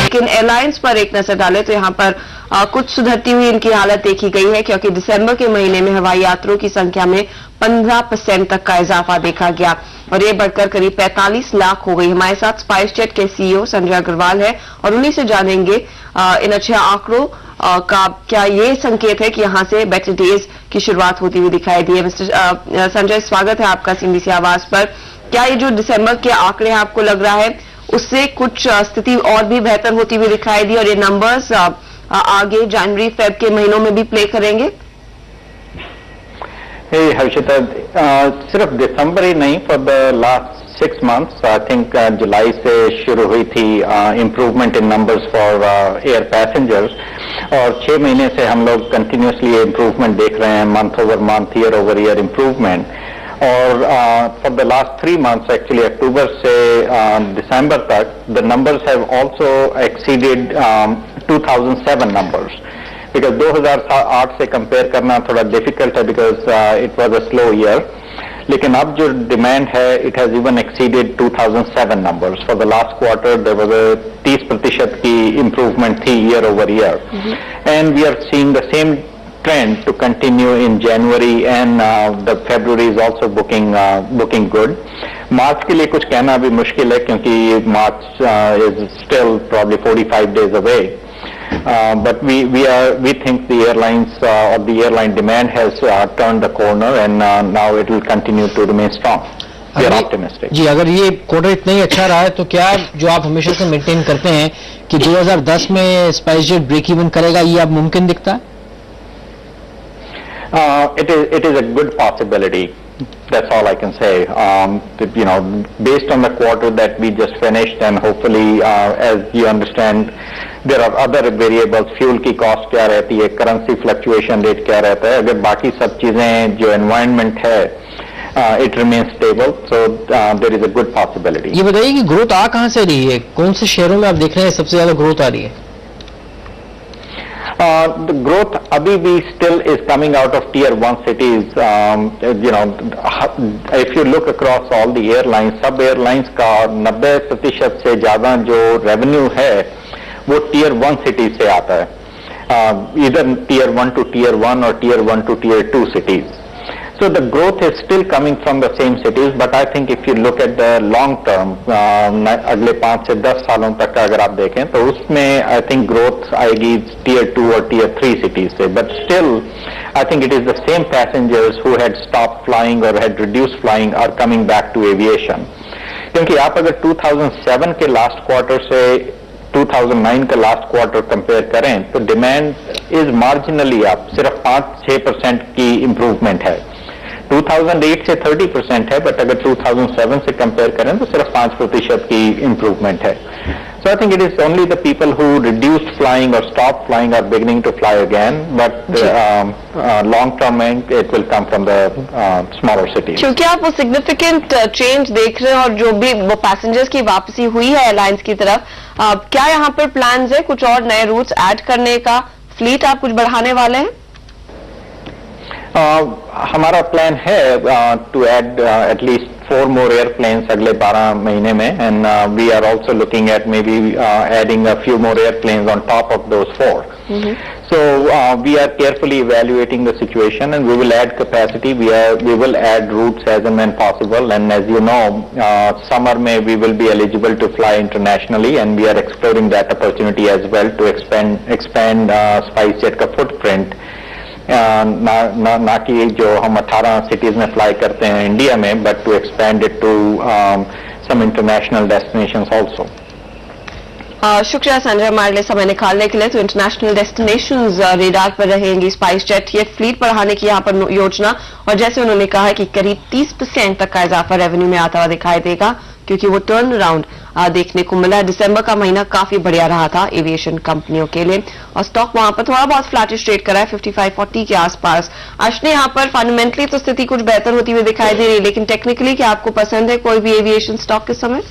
लेकिन एयरलाइंस पर एक नजर डालें तो यहाँ पर कुछ सुधरती हुई इनकी हालत देखी गई है, क्योंकि दिसंबर के महीने में हवाई यात्रियों की संख्या में 15% तक का इजाफा देखा गया और ये बढ़कर करीब 45 लाख हो गई। हमारे साथ स्पाइसजेट के सीईओ संजय अग्रवाल है और उन्हीं से जानेंगे इन अच्छे आंकड़ों का क्या ये संकेत है कि यहां से बेटर डेज की शुरुआत होती हुई दिखाई दी है। मिस्टर संजय, स्वागत है आपका सीएनबीसी आवाज पर। क्या ये जो दिसंबर के आंकड़े हैं आपको लग रहा है उससे कुछ स्थिति और भी बेहतर होती हुई दिखाई दी और ये नंबर्स आगे जनवरी फेब के महीनों में भी प्ले करेंगे? हर्षिता, सिर्फ दिसंबर ही नहीं, for the last 6 months I think जुलाई से शुरू हुई थी improvement in numbers for air passengers और 6 महीने से हम लोग कंटिन्यूसली इम्प्रूवमेंट देख रहे हैं, month over month, year over year improvement. और for the last 3 months actually अक्टूबर से दिसंबर तक the numbers have also exceeded 2007 numbers, because 2008 से कंपेयर करना थोड़ा डिफिकल्ट है because it was a slow year, लेकिन अब जो डिमांड है it has even exceeded 2007 numbers. For the last quarter there was a 30% की इम्प्रूवमेंट थी year over year, and we are seeing the same trend to continue in January, and the February is also booking good. March के लिए कुछ कहना अभी मुश्किल है क्योंकि March is still probably 45 days away. But we think the airlines or the airline demand has turned the corner, and now it will continue to remain strong. We are optimistic. जी, अगर ये क्वार्टर इतना ही अच्छा रहा है तो क्या जो आप हमेशा से मेंटेन करते हैं कि 2010 में स्पाइसजेट ब्रेक इवन करेगा, ये अब मुमकिन दिखता है? It is a good possibility. That's all I can say. Based on the quarter that we just finished, and hopefully, as you understand, there are other variables. Fuel की cost क्या रहती है, currency fluctuation rate क्या रहता है, अगर बाकी सब चीजें जो environment है, it remains stable, so there is a good possibility. ये बताइए कि ग्रोथ आ कहाँ से रही है, कौन से शहरों में आप देख रहे हैं सबसे ज्यादा ग्रोथ आ रही है? The growth abhi bhi still is coming out of tier 1 cities. If you look across all the airlines, सब airlines का 90% से ज्यादा जो revenue है वो tier 1 cities से आता है, either tier 1 to tier 1 or tier 1 to tier 2 cities. So the growth is still coming from the same cities, but I think if you look at the long term, अगले 5 से 10 सालों तक का अगर आप देखें तो उसमें I think growth आएगी tier 2 और tier 3 cities से, but still I think it is the same passengers who had stopped flying or had reduced flying are coming back to aviation. क्योंकि आप अगर 2007 के लास्ट क्वार्टर से 2009 का लास्ट क्वार्टर कंपेयर करें तो डिमांड इज मार्जिनली अप, सिर्फ 5-6% की इम्प्रूवमेंट है। 2008 से 30% है, बट अगर 2007 से कंपेयर करें तो सिर्फ 5% की इम्प्रूवमेंट है। So I think it is only the people who reduced flying or stopped flying are beginning to fly again, but long term it will come from the smaller cities. क्योंकि आप वो significant change देख रहे हैं और जो भी वो पैसेंजर्स की वापसी हुई है एयरलाइंस की तरफ, क्या यहाँ पर प्लान्स है कुछ और नए रूट्स ऐड करने का, फ्लीट आप कुछ बढ़ाने वाले हैं? हमारा प्लान है to add at least 4 more airplanes अगले 12 महीने में, and we are also looking at maybe adding a few more airplanes on top of those 4. So we are carefully evaluating the situation, and we will add capacity. We will add routes as and when possible, and as you know, summer May we will be eligible to fly internationally, and we are exploring that opportunity as well to expand SpiceJet का footprint. ना कि जो हम 18 cities में fly करते हैं India में, but to expand it to some international destinations also. शुक्रिया संजय हमारे लिए समय निकालने के लिए। तो इंटरनेशनल डेस्टिनेशंस रेडार पर रहेंगी स्पाइसजेट, ये फ्लीट बढ़ाने की यहाँ पर योजना, और जैसे उन्होंने कहा है कि करीब 30% तक का इजाफा रेवेन्यू में आता हुआ दिखाई देगा, क्योंकि वो टर्न अराउंड देखने को मिला। दिसंबर का महीना काफी बढ़िया रहा था एविएशन कंपनियों के लिए, और स्टॉक वहां पर थोड़ा बहुत फ्लैटिश ट्रेड करा है 55-40 के आसपास। अश्विनी, यहाँ पर फंडामेंटली तो स्थिति कुछ बेहतर होती हुई दिखाई दे रही है, लेकिन टेक्निकली क्या आपको पसंद है कोई भी एविएशन स्टॉक इस समय?